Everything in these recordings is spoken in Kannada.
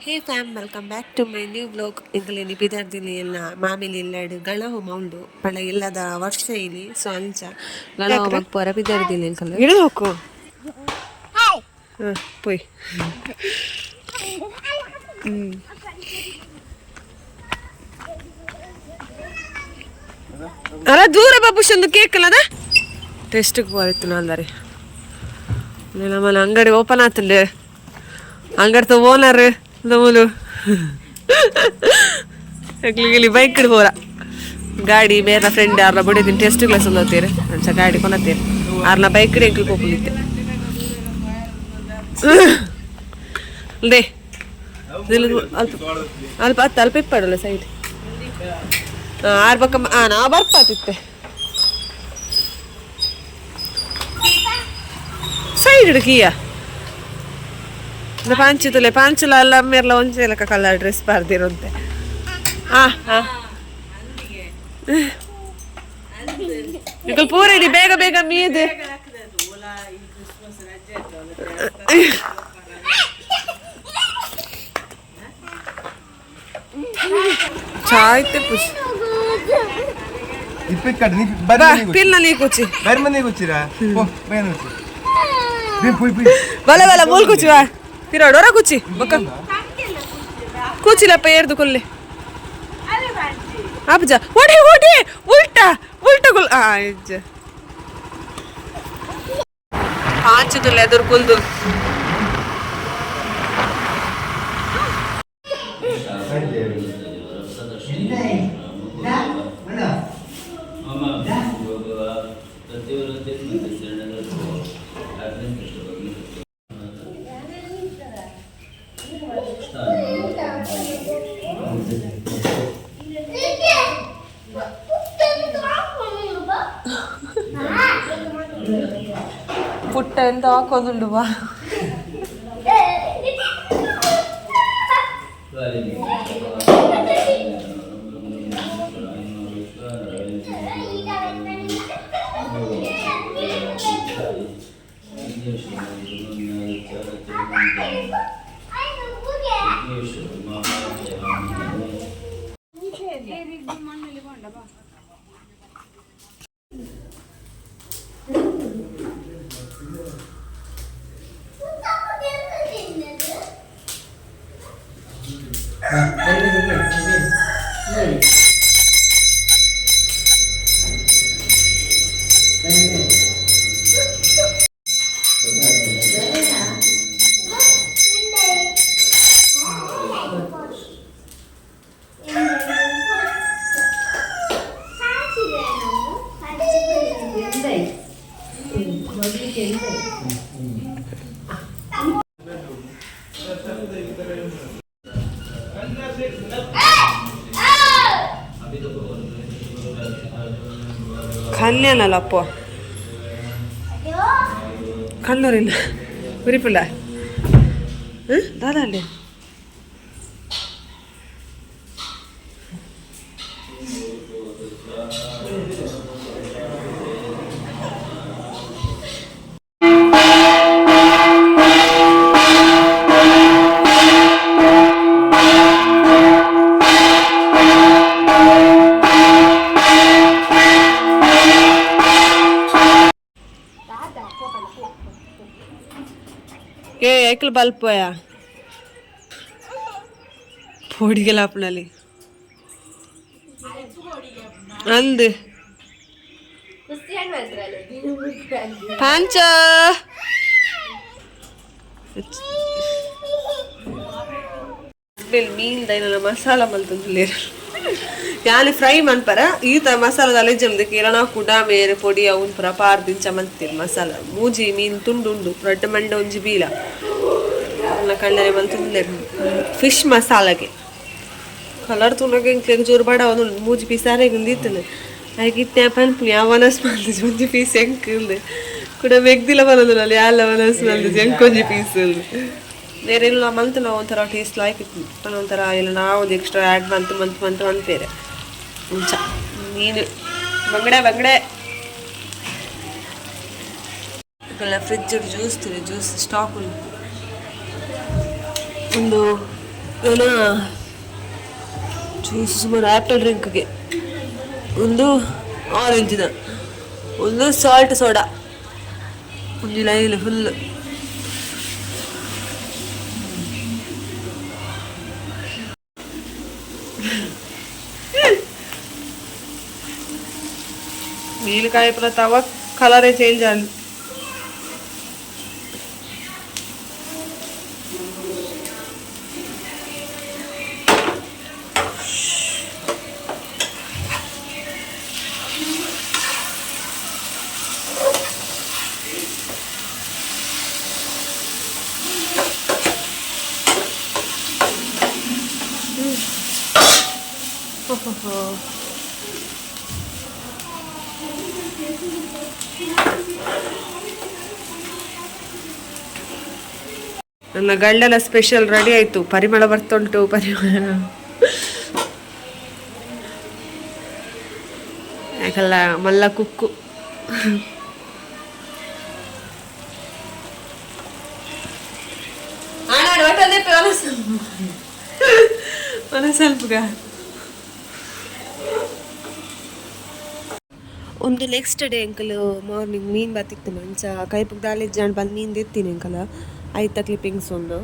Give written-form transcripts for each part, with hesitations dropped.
Hey fam welcome back to my new vlog ಎಂಕಲೇನಿ ಪಿದಾರ್ದಿನಿ ಎಲ್ಲ ಮಾಮಿಲಿ ಇಲ್ಲಾಡು ಗಣವು ಮೌಂಡು ಪಂಡ ಇಲ್ಲದ ವರ್ಷ ಇಲ್ಲಿ ಸೊ ಅಂಚ ಗಣವು ಮಪ್ಪರ ಪಿದಾರ್ದಿನಿ ಎಂಕಲ್ ಇಡಬೇಕು ಪೋಯ್ ಅಲ್ಲ ದೂರ ಬಾಬುಷೊಂದು ಕೇಕ್ ಅಲ್ಲದ ಟೆಸ್ಟ್ಗೆ ಹೋಯ್ತು ನಾಲ್ದಾರಿ ನಮ್ಮಲ್ಲಿ ಅಂಗಡಿ ಓಪನ್ ಆತಂಡೆ ಅಂಗಡಿ ಓನರ್ ನಮ್ಮಲು ಇಲ್ಲಿ ಬೈಕ್ ಹೋರ ಗಾಡಿ ಬೇರೆ ಫ್ರೆಂಡ್ ಯಾರನ್ನ ಬಿಡಿದ್ದೀನಿ ಟೆಸ್ಟ್ ಕ್ಲಾಸ್ ಓದ್ತೀರಿ ಅಂಚ ಗಾಡಿ ಕೊನತ್ತೀರಿ ಆರ್ನ ಬೈಕ್ ಎಂಕ್ಲಿಗೆ ಹೋಗ್ಲಿಕ್ಕೆ ಅಲ್ದೇ ಅಲ್ಪ ಅಲ್ಪ ಹತ್ತು ಅಲ್ಪ ಇಪ್ಪಡಲ್ಲ ಸೈಡ್ ಆರು ಬಕ್ಕ ನಾ ಬರ್ಪಾತಿತ್ತೆ ಸೈಡ್ ಇಡಕೀಯ ಪಾಂಚುತಲೆ ಪಾಂಚುಲ ಎಲ್ಲ ಅಮ್ಮೆರ್ಲ ಒಂಚೆಲಕ ಕಲರ್ ಡ್ರೆಸ್ ಪಾರ್ದಿರಂತೆ ಈಗ ಪೂರ ಇಡಿ ಬೇಗ ಬೇಗ ಮೀದೆ ಚಾಯ್ತೆ ಪುಷ್ ಪಿಲ್ನ ನೀ ಕೂಚಿ ಬಲ ಬಲ ಮೂಲ್ ಕೂಚಿ ವಾ ತಿರೋಡೋರ ಕೂಚಿ ಬಕ್ಕ ಕೂಚಿಲಪ್ಪ ಏರ್ದು ಕೊಲ್ಲೆ ಅಬ್ಜ ಓಡಿ ಓಡಿ ಉಲ್ಟಾ ಉಲ್ಟಾ ಗುಲ್ ಇಜ್ಜ ಹಾಂಚುದುಲ್ಲ ಎದುರು ಕುಲ್ದು ಪುಟ್ಟ ಎಂತ ಹಾಕೋದುಂಡು ಬಾ ಕಲ್ಯಾಣಲ್ಲಪ್ಪ ಕಣ್ಣೂರಿನ ಉರಿಪುಲ್ಲ ದಾದಲ್ಲಿ एकल बल्ब पोया फोड़ गेला अपनाली अंद पांच मीन दैना मसाला मल्तुंदले यानी फ्राई मन पर ಈತ ಮಸಾಲ ಅಲೆಜಮ್ದೆ ಕಿರಣ ಕುಡ ಮೇರೆ ಪೊಡಿ ಅವನ್ ಪರ ಪಾರ್ದಿಂಚ ಮಂತಿರ್ ಮಸಾಲ ಮೂಜಿ ಮೀನ್ ತುಂಡುಂಡು ರಡ್ಡ ಮಂಡ ಒಂಜಿ ಬೀಲ ಅಲ್ಲ ಕಳ್ಳರೆ ಮಲ್ತುಂದಲೆ ಫಿಶ್ ಮಸಾಲಾಗೆ ಕಲರ್ ತುನಗೆ ಇಂಕ್ಲೆಗ್ ಜೋರ್ ಬಡ ಒಂದು ಮೂಜಿ ಪೀಸಾರೆ ಗುಂದಿತ್ತನೆ ಆಗಿತ್ತೆ ಪನ್ಪು ಯಾವನಸ್ ಮಂದ ಒಂಜಿ ಪೀಸ್ ಎಂಕಲ್ದೆ ಕುಡ ಮೆಗ್ದಿಲ ಬರದಲ್ಲ ಯಾಲ ವನಸ್ ಮಂದ ಎಂಕೊಂಜಿ ಪೀಸ್ ಬೇರೆ ಇಲ್ಲ ಮಂತ್ ನಾವು ಒಂಥರ ಟೇಸ್ಟ್ ಲೈಕ್ ಒಂಥರ ಇಲ್ಲ ನಾವು ಎಕ್ಸ್ಟ್ರಾ ಆ್ಯಡ್ ಮಂತ್ ಅಂತೀರಿ ಮುಂಚ ಮೀನು ಬಂಗಡೆ ಫ್ರಿಜ್ ಜ್ಯೂಸ್ ಸ್ಟಾಕ್ ಉಂಟು ಒಂದು ನಾನು ಜ್ಯೂಸ್ ಸುಮಾರು ಆ್ಯಪಲ್ ಡ್ರಿಂಕ್ಗೆ ಒಂದು ಆರೆಂಜಿನ ಒಂದು ಸಾಲ್ಟ್ ಸೋಡಾ ಒಂದು ಲೈನ್ ಫುಲ್. నీళ్ళకాయ పల తవ కలరే చేంజ్ అవ్వాలి. ನನ್ನ ಗಂಡನ ಸ್ಪೆಷಲ್ ರೆಡಿ ಆಯ್ತು. ಪರಿಮಳ ಬರ್ತುಂಟು, ಪರಿಮಳ ಯಾಕಲ್ಲ ಮಲ್ಲ ಕುಕ್ಕು. ಸ್ವಲ್ಪಗ ಒಂದು ನೆಕ್ಸ್ಟ್ ಡೇ ಅಂಕಲ್ ಮಾರ್ನಿಂಗ್ ಮೀನು ಬತ್ತಿತ್ತು ಮಂಚ ಕೈಪುಗ್ ದಾಳಿ ಜನ ಬಂದು ಮೀನು ತೆತ್ತೀನಿ ಅಂಕಲ್ ಆಯ್ತ ಕ್ಲಿಪ್ಪಿಂಗ್ಸ್ ಒಂದು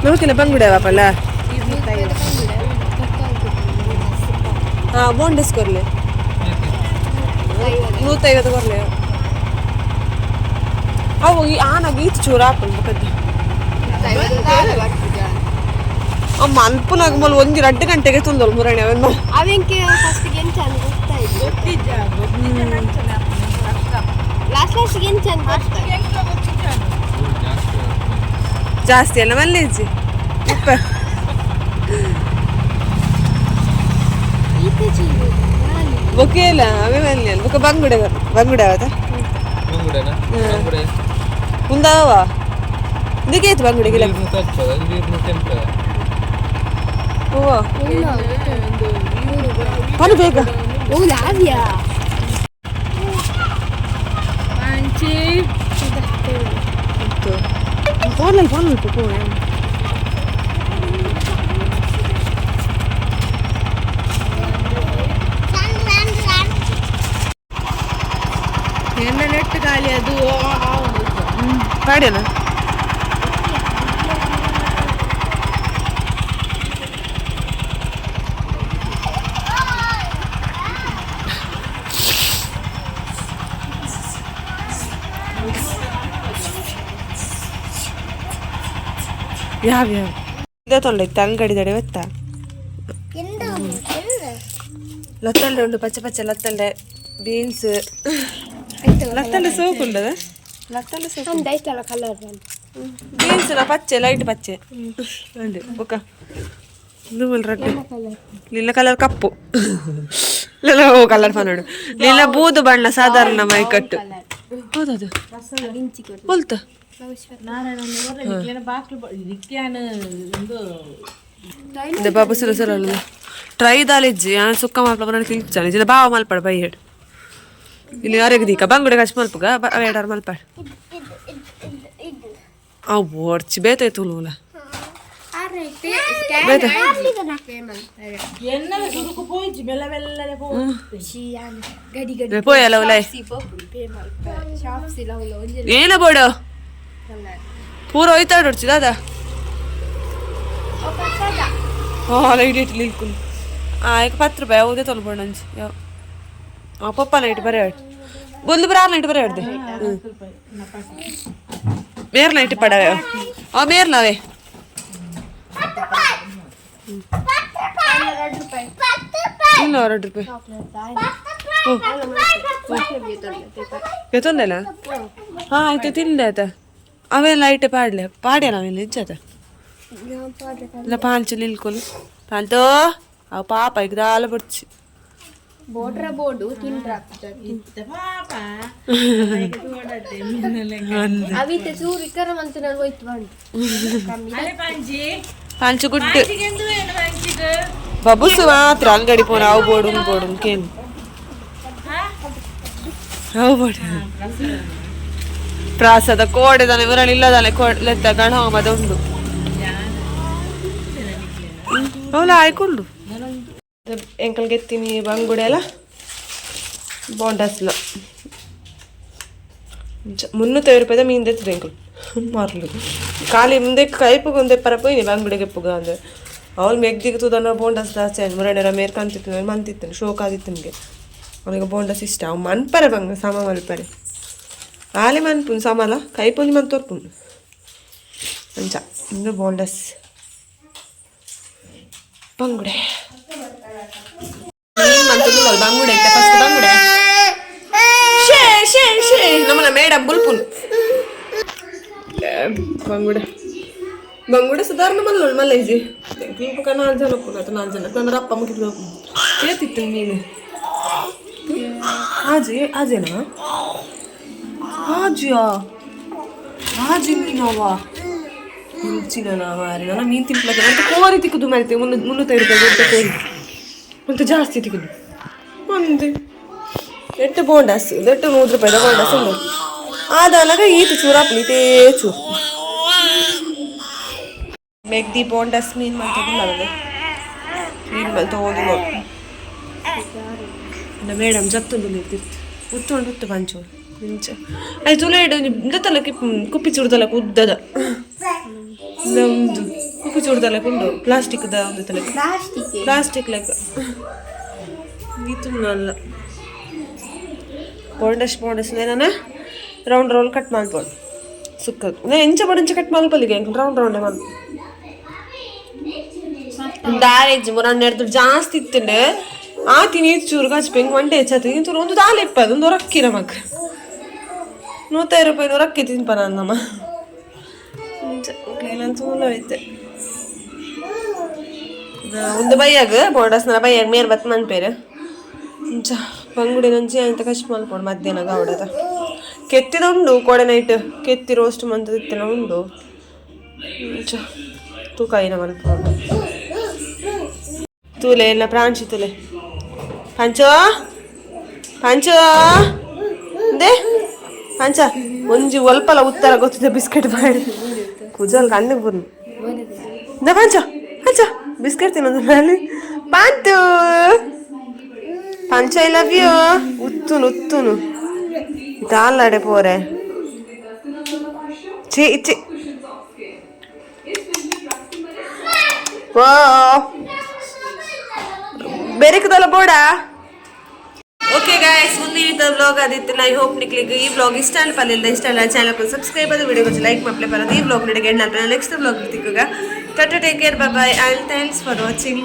ನಮಕಿನ ಬಂಗುಡೆ ಬಾಪಲ್ಲ ಹಾಂ ಬೋಂಡಸ್ ಕೊರ್ಲೆ 150 ಕೊರ್ಲೆ ಅವು ಆನಾಗ ಈಚು ಚೂರು ಹಾಕೊಂಡು ಮುಖದ್ದು ಅಮ್ಮ ಅಲ್ಪನಾಗ ಮಲ್ ಒಂದು 2 ಗಂಟೆಗೆ ತುಂದಳು ಮುರಣೆ ಅವನ್ನ ಅವೆಂಕೆ ಫಸ್ಟಿಗೆ ಏನು ಚಂದ ಗೊತ್ತಾಯ್ತು ಲಾಸ್ಟಿಗೆ ಏನು ಚಂದ ಜಾಸ್ತಿ ಅಲ್ಲ ಮಲ್ಲೇಜಿ ಉಪ್ಪ ಬೊಕ್ಕೆ ಇಲ್ಲ ಅವೇ ಮಲ್ಲಿ ಅಲ್ಲ ಬೊಕ್ಕ ಬಂಗುಡೆ ಅವತ್ತ ಮುಂದಾವ ಇದಕ್ಕೆ ಆಯ್ತು ಬಂಗುಡೆಗೆ ಓ ಪನು ಬೇಗ ಓ ಲಾವ್ಯಾ ಫೋನಲ್ಲಿ ಫೋನ್ ಎಣ್ಣೆ ನೆಟ್ಟು ಗಾಳಿ ಅದು ಪಾಡ್ಯನ ಯಾವ್ಯಾವ ಇದೇ ತೊಂಡೈತೆ ಅಂಗಡಿ ದಡೆ ಗೊತ್ತಾ ಲತ್ತಲ್ಡೆ ಉಂಟು ಪಚ್ಚ ಪಚ್ಚ ಲತ್ತಲ್ಡೆ ಬೀನ್ಸ್ ಲತ್ತಲ್ಡೆ ಸೋಕು ಉಂಟದ ಲತ್ತಲ್ಡೆ ಸೋಕು ಐತಲ್ಲ ಕಲರ್ ಬೀನ್ಸ್ ಪಚ್ಚೆ ಲೈಟ್ ಪಚ್ಚೆ ಅಂಡೆ ಬೊಕ್ಕ ನುಮಲ್ ರಡ್ಡು ನಿಲ್ಲ ಕಲರ್ ಕಪ್ಪು ಓ ಕಲರ್ ಫನೋಡು ನಿಲ್ಲ ಬೂದು ಬಣ್ಣ ಸಾಧಾರಣ ಮೈಕಟ್ಟು ಹೌದದು ಹೊಲ್ತ ಬಾಬು ಸಲ ಸಲ ಟ್ರೈ ದಾಲಿಜ್ಜಿ ಸುಕ್ಕ ಮಲ್ಪನ ಕಿಲ್ಚಾನೆ ಜಿಲ್ಲ ಬಾವ ಮಲ್ಪಡ ಬೈ ಹೇಳು ಇಲ್ಲಿ ಯಾರಿಗೆ ದೀಕ ಬಂಗುಡೆ ಕಚ್ ಮಲ್ಪಗ ಬೇಡಾರ ಮಲ್ಪಾಡ ಅವು ಒಡ್ಚಿ ಬೇತಾಯ್ತು ಹುಲುಲ పోయాల ಏನ ಬೋಡ ಪೂರ ಹೋಯ್ತಾಡು ಹೊಡ್ಚಿ ದಾದಾ ಲೈಟ್ ಇಟ್ಟು ನಿಲ್ಕು ಈಗ 10 ರೂಪಾಯಿ ಯಾವುದೇ ತೊಲ್ಬೋಣ ಅಂಚಿ ಯಾವ ಪಪ್ಪ ಲೈಟ್ ಬರೀ ಆಡ್ ಒಂದು ಬ್ರಾರ್ ಲೈಟ್ ಬರೀ ಆಡ್ದೆ ಮೇರ್ ಲೈಟ್ ಪಡವೆ ಮೇರ್ ನಾವೇ ಇಲ್ಲ 2 ರೂಪಾಯಿ ತೊಂದೆಲ್ಲ ಹಾಂ ಆಯ್ತು ತಿಂದೆ ಆಯ್ತಾ ಅವೆಲ್ಲ ಲೈಟ್ ಪಾಡ್ಲೆ ಪಾಡ್ಯ ನಾವೆಲ್ಲ ಇಜ್ಜಾತ ಇಲ್ಲ ಪಾಂಚು ನಿಲ್ಕೊಲು ಪಾಂತೋ ಅವು ಪಾಪ ಈಗ ದಾಲ ಬಡ್ಚಿ ಬೋಡ್ರ ಬೋಡು ಅವಿತೆ ಚೂರು ಕರಮಂತ ನಾನು ಹೋಯ್ತು ಪಾಂಚು ಗುಡ್ಡು ಬಬುಸು ಮಾತ್ರ ಅಂಗಡಿ ಪೋನ ಅವು ಬೋಡು ಕೇನು ಪ್ರಾಸದ ಕೋಡೆದಾನೆ ಇವರಲ್ಲಿಲ್ಲದಾನೆ ಲೆತ್ತ ಗಣ ಮದುಂಡು ಅವಳ ಆಯ್ಕೊಂಡು ಎಂಕಲ್ಗೆ ಎತ್ತೀನಿ ಬಂಗುಡೆ ಅಲ್ಲ ಬೋಂಡಸ್ಲ 350 ರೂಪಾಯಿದ ಮೀನು ತೆತ್ತಿದೆ ಎಂಕಲ್ ಮಾರ್ಲು ಖಾಲಿ ಮುಂದೆ ಕೈಪುಗೊಂದೆ ಪರಪೋಯ್ನಿ ಬಂಗುಡೆಗೆ ಪುಗ ಅಂದ್ರೆ ಅವಳು ಮೆಗ್ದಿಗೆ ತುದನ್ನ ಬೋಂಡಸ್ ಜಾಸ್ತಿ ಆಯ್ತು ಮುರಡೆರ ಮೇರ್ಕಂತಿತ್ತು ಮಂತಿತ್ತು ಶೋಕ್ ಆದಿತ್ತು ನಿಮಗೆ ಅವನಿಗೆ ಬೋಂಡಸ್ ಇಷ್ಟ ಅವು ಮನ್ಪರೆ ಬಂಗ ಸಮ ಮಲ್ಪರೆ ಆಲೆ ಮನ್ಪುನ್ ಸಮಲ ಕೈಪೊಂದು ಮನ್ ತೋರ್ಪುನ್ ಅಂಚ ಇಂದು ಬೋಂಡಸ್ ಬಂಗುಡೆ ಬಂಗುಡೆ ಐತೆ ಫಸ್ಟ್ ಬಂಗುಡೆ ನಮ್ಮನ್ನ ಮೇಡಮ್ ಬುಲ್ಪುನ್ ಬಂಗುಡೆ ಬಂಗುಡೆ ಸಾಧಾರಣ ಮಲ್ಲ ಮಲ್ಲೈಜಿ ದೀಪಕ 4 ಜನ ಹೋಗ್ಬೋದು ಅಥವಾ 4 ಜನ ನನ್ನ ಅಪ್ಪ ಮುಗಿದು ಏತಿತ್ತು ನೀನು ಆಜೇನಾ ಆಜಿಯಾ ಆಜಿ ಮೀನವಾ ರುಚಿನ ಮಾರಿ ನನ್ನ ಮೀನು ತಿನ್ಲಕ್ಕೆ ಮತ್ತೆ ಕೋರಿ ತಿಕ್ಕುದು ಮಾಡ್ತೇವೆ 350 ರೂಪಾಯಿ ದೊಡ್ಡ ಕೋರಿ ಮತ್ತೆ ಜಾಸ್ತಿ ತಿಕ್ಕುದು ಒಂದೇ ಎಟ್ಟು ಬೋಂಡಸ್ ದೊಡ್ಡ 100 ರೂಪಾಯಿದ ಬೋಂಡಸ್ ಉಂಟು ಆದಲಾಗ ಈತು ಚೂರಾಪುಲಿ ತೇಚು ಮೆಗ್ದಿ ಬೋಂಡಸ್ ಮೀನು ಮಾಡ್ತದಿಲ್ಲ ಅದೇ ಮೀನು ಮೇಲೆ ತಗೊಂಡು ಮೇಡಮ್ ಜತ್ತೊಂದು ನಿಂತಿತ್ತು ಉತ್ತೊಂಡು ಉತ್ತು ಪಂಚೋಡು ನಿಂಚ ಅದು ತುಲೇಡು ಇಂದತ್ತಲ್ಲ ಕುಪ್ಪಿ ಚೂಡ್ದಲ್ಲ ಉದ್ದದ ಒಂದು ಕುಪ್ಪಿ ಚೂಡ್ದಲ್ಲ ಉಂಡು ಪ್ಲಾಸ್ಟಿಕ್ದ ಒಂದು ತಲೆ ಪ್ಲಾಸ್ಟಿಕ್ ಲೆಕ್ಕ ಇದು ಅಲ್ಲ ಬೋಂಡಸ್ ನಾನು ರೌಂಡ್ ಕಟ್ ಮಾಡ್ಬೋದು ಸುಕ್ಕದು ನಾನು ಎಂಚ ಬಡಂಚ ಕಟ್ ಮಾಡ್ಬಲ್ಲಿಗೆ ರೌಂಡ್ ಮಾಡಿ ದಾರೇಜ್ 2 ಜಾಸ್ತಿ ಇತ್ತಂಡೆ ಆತೀನಿ ಚೂರು ಹಚ್ಬೇಕು ಒಂಟೆ ಹೆಚ್ಚಾತಿ ಚೂರು ಒಂದು ದಾಲ್ ಇಪ್ಪದು ಒಂದು ರೊಕ್ಕಿರ ಮಕ್ಕ 150 ರೂಪಾಯಿ ರೊಕ್ಕಿ ತಿನ್ಪ ನಮ್ಮ ಚೂಲ ಐತೆ ಒಂದು ಬೈಯಾಗ ಬೋಂಡಸ್ನ ಬೈಯಾಗ ಮೇರ್ ಬತ್ ಮನ್ಪೇರು ಇಂಚ ಬಂಗುಡಿ ನಂಚಿ ಅಂತ ಕಷ್ಟ ಮಲ್ಪೋಡು ಮಧ್ಯಾಹ್ನ ಗೌಡದ ಕೆತ್ತಿದ ಉಂಡು ಕೋಡೆ ನೈಟ್ ಕೆತ್ತಿ ರೋಸ್ಟ್ ಮಂತದಿತ್ತಿನ ಉಂಡು ಇಂಚ ತೂಕ ಏನ ಮಲ್ಪೋಡು ತೂಲೆ ಎಲ್ಲ ಪ್ರಾಂಶಿ ತೂಲೆ ಪಂಚೋ ದೇ ಪಂಚ ಒಂಜಿ ಒಲ್ಪಲ ಉತ್ತರ ಗೊತ್ತಿದೆ ಬಿಸ್ಕೆಟ್ ಮಾಡಿ ಕುಜಲ್ ಕಣ್ಣಿಗೆ ಬರು ದ ಪಂಚ ಬಿಸ್ಕೆಟ್ ತಿನ್ನೋದು ನಾನು ಪಂಚ ಐ ಲವ್ ಯು ಉತ್ತುನು ದಾಲಾಡೆ ಪೋರೆ ಚಿ ಓ ಬೆರೆಕದಲ್ಲ ಬೋಡ ಓಕೆ ಗಾಯ್ಸ್ ಮುಂದಿನ ಬ್ಲಾಗ್ ಆದಿತ್ತು ಐ ಹೋಪ್ ನಿಕ್ಲಿಗೆ ಈ ಬ್ಲಾಗ್ ಇಷ್ಟ ಅನ್ಪಲ್ಲಿಲ್ಲ ಇಷ್ಟ ಅಲ್ಲ ಚಾನಲ್ ಸಬ್ಸ್ಕ್ರೈಬ್ ಆದ ವಿಡಿಯೋ ಲೈಕ್ ಮಾಡ್ಲೇ ಬರೋದು ಈ ಬ್ಲಾಗ್ ನಿಮಗೆ ನೆಕ್ಸ್ಟ್ ಬ್ಲಾಗ್ ತಿಕ್ಕುಗ take care bye all thanks for watching